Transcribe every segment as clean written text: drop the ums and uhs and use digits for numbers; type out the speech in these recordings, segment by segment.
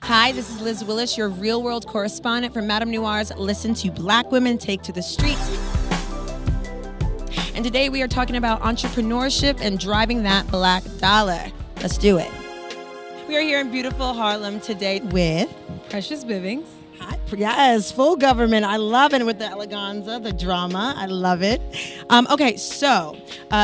Hi, this is Liz Willis, your real-world correspondent for MadameNoire's Listen to Black Women Take to the Streets. And today we are talking about entrepreneurship and driving that black dollar. Let's do it. We are here in beautiful Harlem today with Precious Bivings. Hi. Yes, full government. I love it with the eleganza, the drama. I love it. So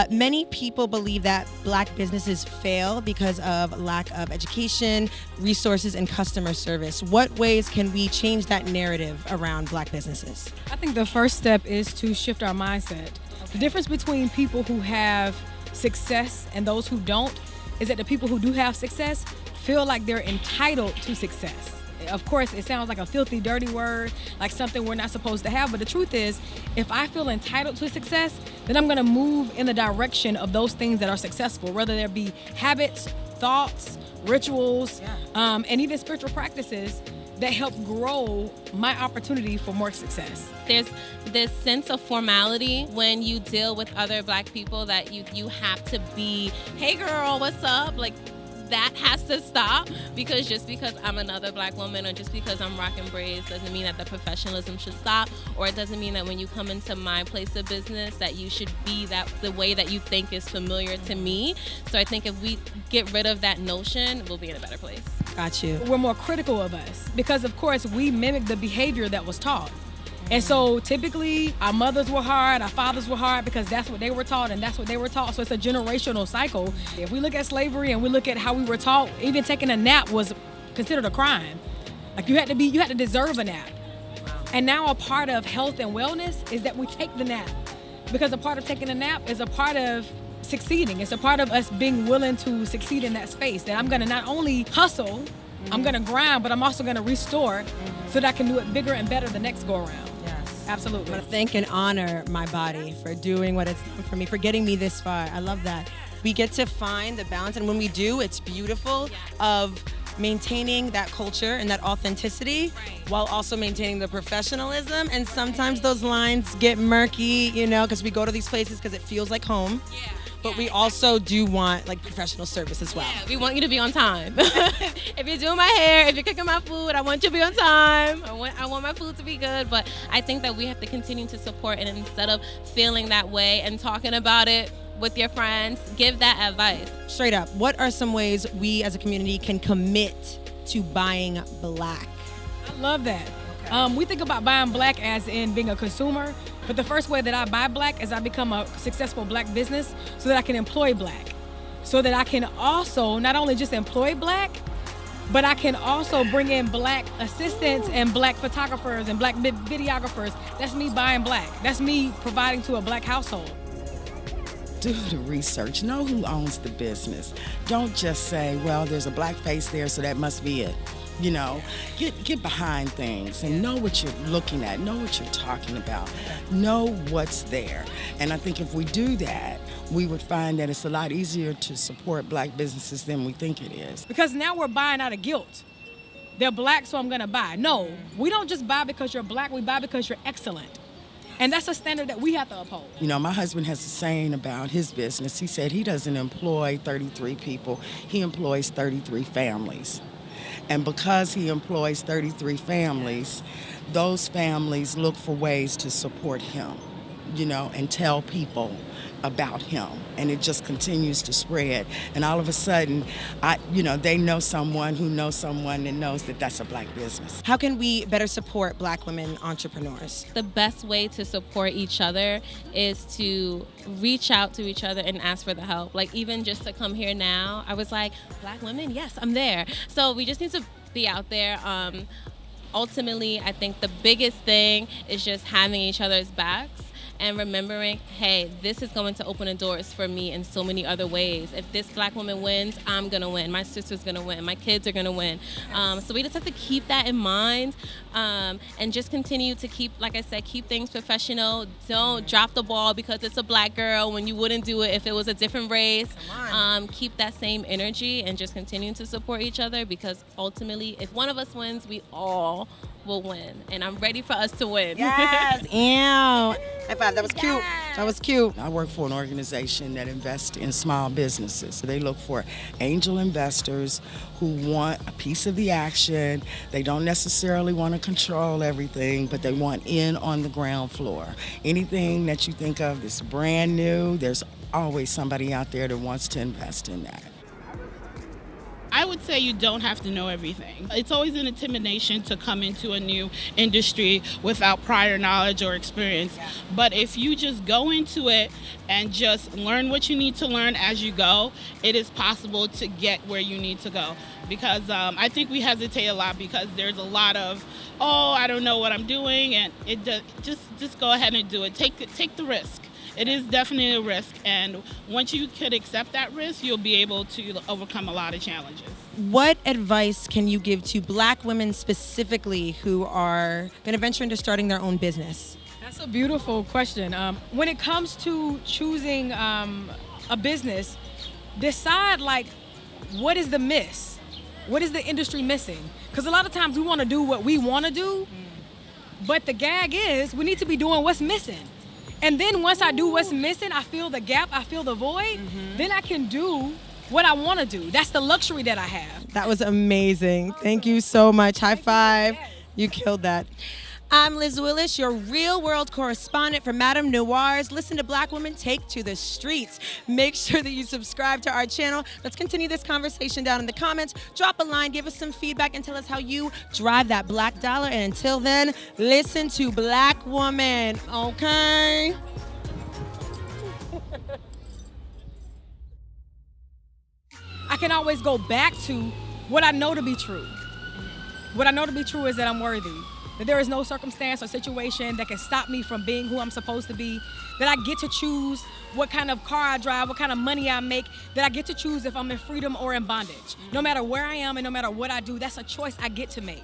many people believe that black businesses fail because of lack of education, resources, and customer service. What ways can we change that narrative around black businesses? I think the first step is to shift our mindset. The difference between people who have success and those who don't is that the people who do have success feel like they're entitled to success. Of course, it sounds like a filthy, dirty word, like something we're not supposed to have. But the truth is, if I feel entitled to success, then I'm going to move in the direction of those things that are successful, whether there be habits, thoughts, rituals, and even spiritual practices that help grow my opportunity for more success. There's this sense of formality when you deal with other black people that you have to be, hey girl, what's up? Like, that has to stop, because just because I'm another black woman or just because I'm rocking braids doesn't mean that the professionalism should stop, or it doesn't mean that when you come into my place of business that you should be that the way that you think is familiar to me. So I think if we get rid of that notion, we'll be in a better place. Got you. We're more critical of us because, of course, we mimic the behavior that was taught. And so typically our mothers were hard, our fathers were hard because that's what they were taught and that's what they were taught. So it's a generational cycle. If we look at slavery and we look at how we were taught, even taking a nap was considered a crime. Like you had to deserve a nap. And now a part of health and wellness is that we take the nap, because a part of taking a nap is a part of succeeding. It's a part of us being willing to succeed in that space, that I'm gonna not only hustle, I'm gonna grind, but I'm also gonna restore so that I can do it bigger and better the next go around. Absolutely. I want to thank and honor my body for doing what it's done for me, for getting me this far. I love that. We get to find the balance, and when we do, it's beautiful, of maintaining that culture and that authenticity while also maintaining the professionalism. And sometimes those lines get murky, because we go to these places because it feels like home. But we also do want professional service as well. Yeah, we want you to be on time. If you're doing my hair, if you're cooking my food, I want you to be on time. I want my food to be good. But I think that we have to continue to support, and instead of feeling that way and talking about it with your friends, give that advice. Straight up, what are some ways we as a community can commit to buying black? I love that. We think about buying black as in being a consumer, but the first way that I buy black is I become a successful black business so that I can employ black. So that I can also not only just employ black, but I can also bring in black assistants and black photographers and black videographers. That's me buying black. That's me providing to a black household. Do the research. Know who owns the business. Don't just say, well, there's a black face there, so that must be it. Get behind things and know what you're looking at, know what you're talking about, know what's there. And I think if we do that, we would find that it's a lot easier to support black businesses than we think it is. Because now we're buying out of guilt. They're black, so I'm gonna buy. No, we don't just buy because you're black, we buy because you're excellent. And that's a standard that we have to uphold. My husband has a saying about his business. He said he doesn't employ 33 people, he employs 33 families. And because he employs 33 families, those families look for ways to support him, and tell people about him. And it just continues to spread. And all of a sudden, they know someone who knows someone that knows that that's a black business. How can we better support black women entrepreneurs? The best way to support each other is to reach out to each other and ask for the help. Like, even just to come here now, I was like, black women? Yes, I'm there. So we just need to be out there. Ultimately, I think the biggest thing is just having each other's backs and remembering, hey, this is going to open the doors for me in so many other ways. If this black woman wins, I'm gonna win. My sister's gonna win. My kids are gonna win. So we just have to keep that in mind, and just continue to keep, like I said, keep things professional. Don't drop the ball because it's a black girl when you wouldn't do it if it was a different race. Keep that same energy and just continue to support each other, because ultimately, if one of us wins, we all will win. And I'm ready for us to win. Yes. Ew. High five. that. That was cute. That was cute. I work for an organization that invests in small businesses. They look for angel investors who want a piece of the action. They don't necessarily want to control everything, but they want in on the ground floor. Anything that you think of that's brand new, there's always somebody out there that wants to invest in that. I would say you don't have to know everything. It's always an intimidation to come into a new industry without prior knowledge or experience. But if you just go into it and just learn what you need to learn as you go, it is possible to get where you need to go. Because I think we hesitate a lot because there's a lot of, oh, I don't know what I'm doing, and just go ahead and do it. Take the risk. It is definitely a risk, and once you could accept that risk, you'll be able to overcome a lot of challenges. What advice can you give to Black women specifically who are going to venture into starting their own business? That's a beautiful question. When it comes to choosing a business, decide like, what is the miss? What is the industry missing? Because a lot of times we want to do what we want to do, but the gag is we need to be doing what's missing. And then once I do what's missing, I feel the gap, I feel the void, then I can do what I want to do. That's the luxury that I have. That was amazing. Thank you so much. High five. You killed that. I'm Liz Willis, your real world correspondent for MadameNoire's Listen to Black Women Take to the Streets. Make sure that you subscribe to our channel. Let's continue this conversation down in the comments. Drop a line, give us some feedback, and tell us how you drive that black dollar. And until then, listen to Black Woman, okay? I can always go back to what I know to be true. What I know to be true is that I'm worthy. That there is no circumstance or situation that can stop me from being who I'm supposed to be, that I get to choose what kind of car I drive, what kind of money I make, that I get to choose if I'm in freedom or in bondage. No matter where I am and no matter what I do, that's a choice I get to make.